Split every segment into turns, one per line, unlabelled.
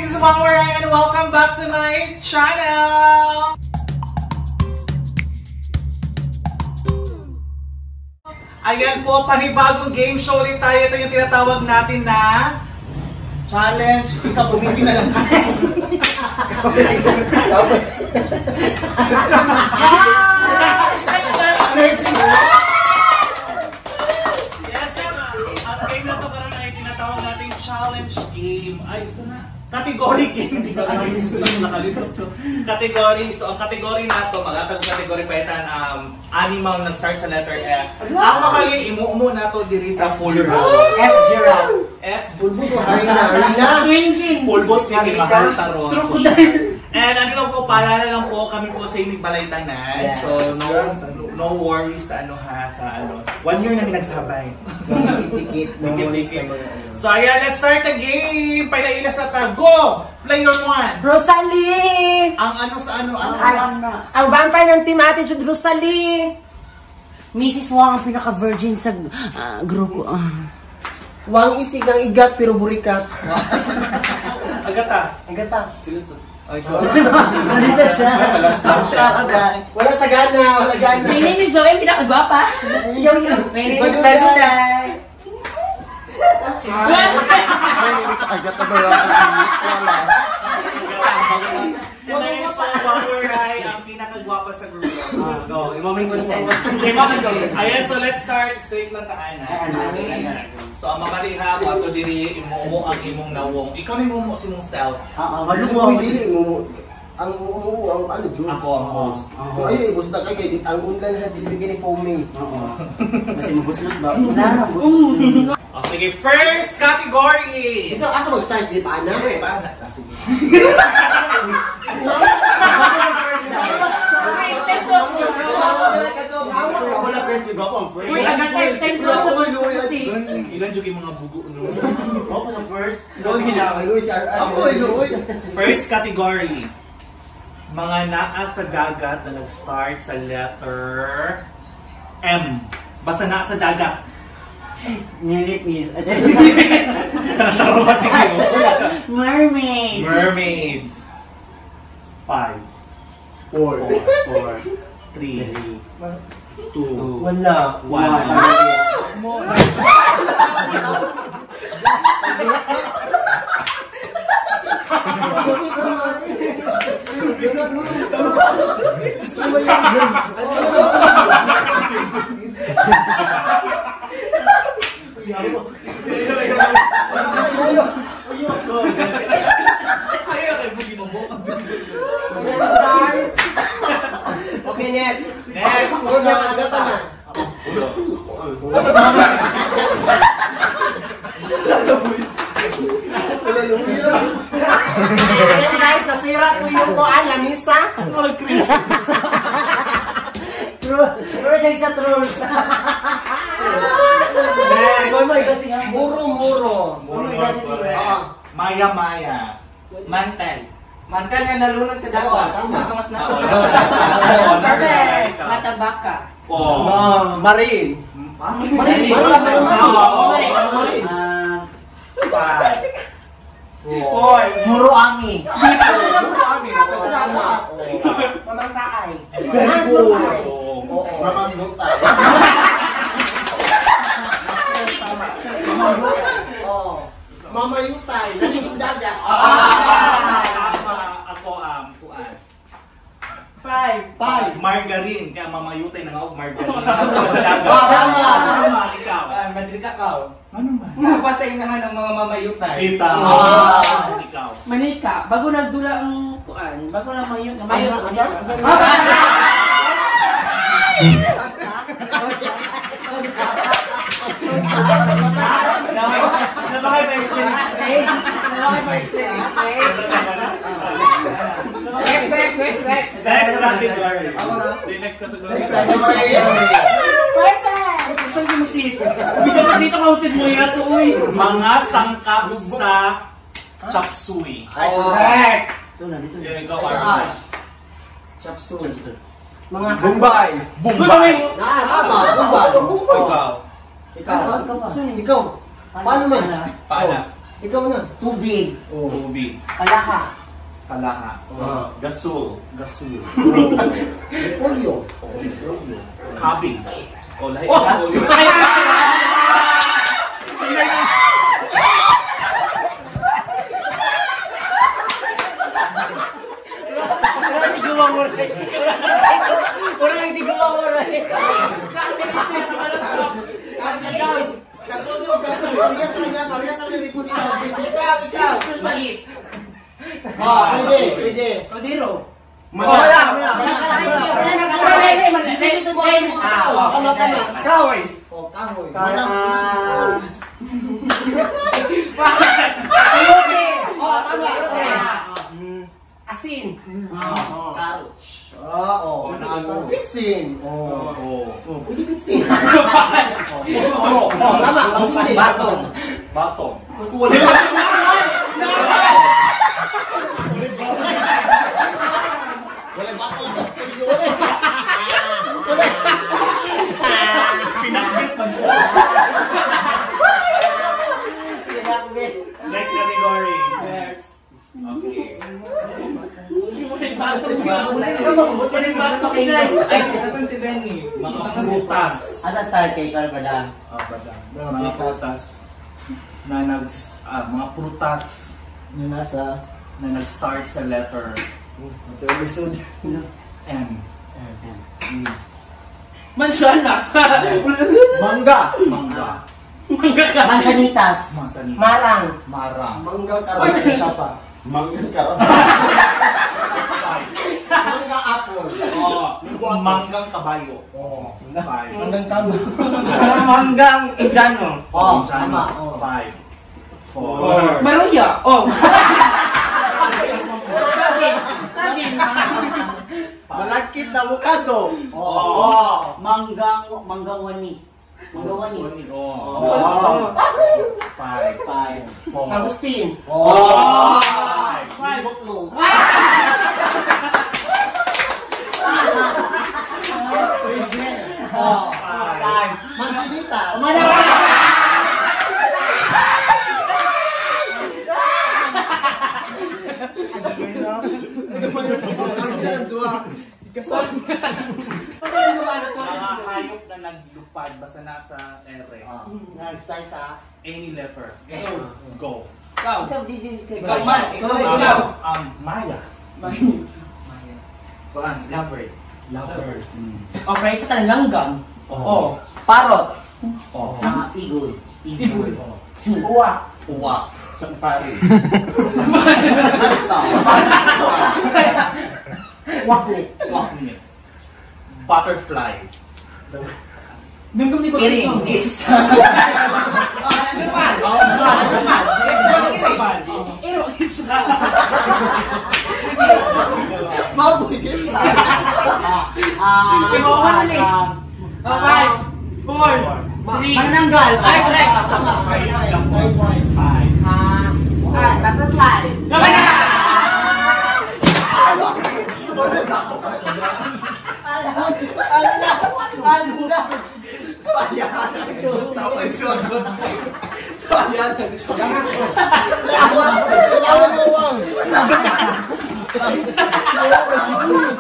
This is Mangwaray and welcome back to my channel! Ayan po, panibagong game show ulit tayo. Ito yung tinatawag natin na challenge. Ikaw, bumiti na lang. Yes, ang game na ito karoon ay tinatawag natin challenge game. Ay, gusto na. Category game. Category. So, ang category na ito, mag-atag category pa itan, animal nag-start sa letter S. Ang makaling imu-umu na ito diri sa full round.
S giraffe.
S.
Swinging.
Pulbos ni mahal taron. And ano lang po, paalala lang po, kami po sa inig balaytanan. So, no worries sa ano ha, sa ano. 1 year namin nagsabay. Dikit-dikit. So, ayan, let's start the game. Pailaila sa tago. Player 1.
Rosalie.
Ang ano sa ano?
Ang vampire ng Team Attitude, Rosalie. Mrs. Wang ang pinaka-virgin sa grupo.
Wang isig ang igat pero burikat.
Agata.
Silusot.
Malita siya.
Wala sagana, wala gana.
My name is Zoe, pinakagwapa.
My name is Baduday.
Agata ba
And then is Mangwaray, ang pinakagwapa sa grupo.
Go, imamay ko na.
Ayan, so let's start. Straight lang taan ha. So, ang mamaliha ko ato diri, imumo ang imong nawong. Ikaw na imumo si mong self.
Malumo. Dili mo. Ang ano, June.
Ako ang host.
Kung ayaw, ibus na kayo. Ang undan na dilibigyan ni foaming.
Kasi mabusnot ba? Wala.
Sige, first category!
Isa, asa mag-start, di pa na?
Okay, paano? Sige.
Uy, agad tayo sa time ko.
Ilan yung mga bugo, no?
Ako sa first.
Ako, inuwi.
First category. Mga naa sa dagat na nag-start sa letter M. Basta naa sa dagat.
Nilipis.
Taro ba sige mo?
Mermaid.
Mermaid. 5, 4, 3, 2,
Wala.
1. Okay, next.
Next.
Huwag na agata na.
Ayan guys, nasira ko yung kuan, lamisa. True siya sa trolls.
Muro.
Maya.
Mantel nga nalunod sa dagat. Mas nasa
Perfect. Matabaka.
Marine.
Muro ami.
Mamangkaay.
Mamayutay. Naligid dagat.
Ako kuan.
5.
Margarine, kaya mamayutay na nga margarine.
Tama.
Ikaw.
Madrikakaw.
Ano ba?
Napasay naman ng mga mamayutay.
Ikaw. Ikaw.
Manika. Bago nagdula ang kuan. Bago na mayot.
Next category. Next category.
Perfect.
Saan ko masis? Dito counted mo yan ito, uy.
Mga sangkap sa chop suey.
Correct.
Ikaw, Arnold.
Chop suey.
Mga
Bombay.
Bombay.
Tama. Bombay.
Ikaw.
Ikaw. Paano man?
Paala.
Ikaw na.
Tubig.
Tubig.
Kalaha.
Kalaha. Gasol. Gasol.
Repolyo.
Cabbage. O, lahi.
Orang hindi ko mamuray.
Mais.
Pwede.
Kodiro.
Kahoy.
Asin.
Carrots.
Bitsin. Pwede bitsin.
Puso.
Tama, pagsindi.
Batong. Next category. Next. Okay. Mga prutas.
Asa start kay Carvada?
Mga prutas. Mga prutas
Yung nasa.
na nag-start sa letter
Ito episode.
M.
Mansanas.
Mangga.
Mangga.
Mansanitas.
Mansanita.
Marang.
Marang.
Mangga karang siya pa. Mangga karang. Mangga apple.
Manggang kabayo. Five.
Hanggang kamo.
Manggang Indiano.
Tama.
5. 4.
Maruya. Oh.
Malakit na avocado.
Manggang wani. Manggang wani.
5. 4.
Agustin.
5.
Buklong. Mansinitas.
Mga hayop na naglupad basta nasa R.
Nag-start sa
Any letter. Go.
Ikaw.
Isang didi kay
Ikaw man.
Ikaw.
Maya. Kuan, lover. Lover.
Okay, sa talanggam. Oh.
Parot.
Igul.
Igul.
Uwak.
Uwak.
Sampari.
Wakli.
Wakni. Butterfly.
Gunggung di
Kiring.
Ero.
Maboy kita.
Okay. 4. 3.
Manananggal.
Ay, correct.
Butterfly.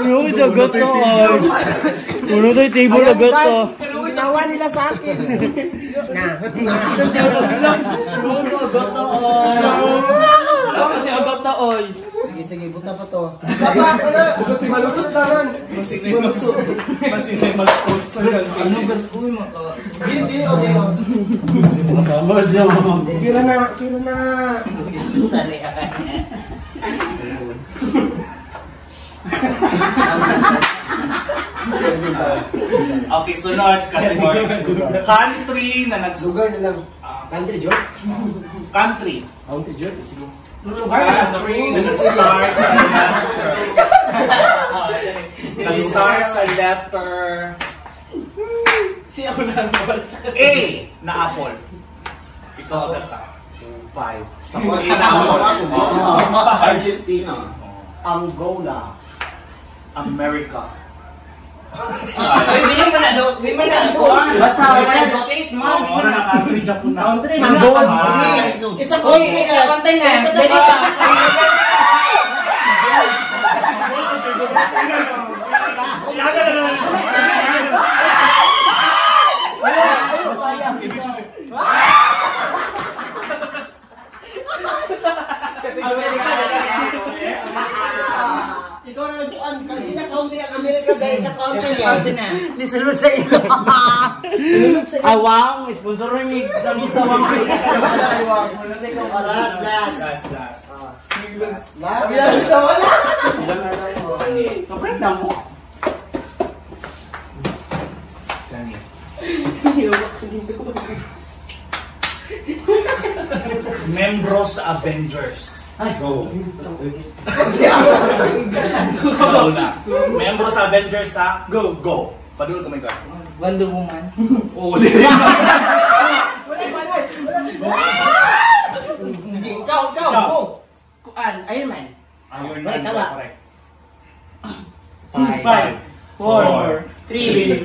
Yung sagot to ay. Uno tayo table agad to.
Nawa nila sa akin.
Kasi agad ta oy.
Sige, buta pa to.
Kasi malusot naman. Masinay mag-sponsor ng
Dili, Odeo.
Sama niya.
Kira na.
Okay, sunod. Category. Country na
Lugar na lang. Country, Jod?
Country.
Country, Jod? Sige.
Country na nag-start sa letter. Nag-start sa letter
Si ako na
A na apple. Ikaw agad ta. 5.
Argentina.
Angola.
America.
Hindi mo na do. Hindi mo na do.
Basta
Wala dotate mo.
Oo, na naka-3 Japan na.
Country
Ang
man.
goal.
It's a continent.
Continent.
It's a continent. Ikaw na nagkuhan. Kanina country ang Amerika dahil sa continent.
Sisulod sa iyo.
Awang, sponsor rin yung isa wang.
Last. Last.
Sobrang damo.
Membros sa Avengers.
Go.
Go na. Membros sa Avengers sa Go. Go. Padul kamay ka.
Wonder Woman.
Oo.
Ikaw. Go.
Kuan, Iron Man.
Iron
Correct,
Man.
tama.
Correct.
5, 4, 3,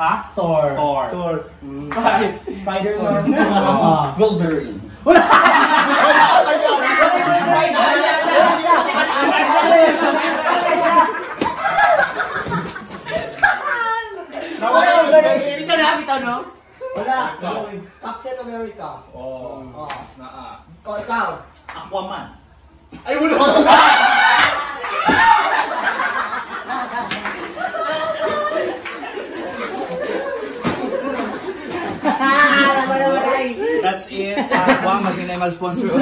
Ha? Thor.
Spider-Man. Wolverine.
Ikaw na, bitaw no?
Wala. Captain America.
Oh.
Oh.
Naa.
Ikaw.
Aquaman. Ay, wala. That's it. Guwang, masinay mag-sponsor o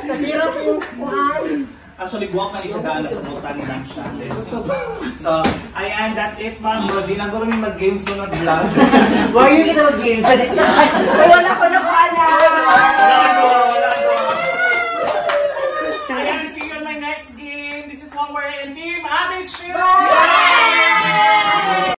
Nasira po yung squad.
Actually, guwang na siya dahil sa butan lang siya. So, ayan, that's it, ma'am. Di lang ko rin mag-game sunod vlog.
Why you kita mag-game sa this time? Wala ko na po, anak!
Wala. Ayan, see you on my next game. This is Wang Wari and Team Attitude!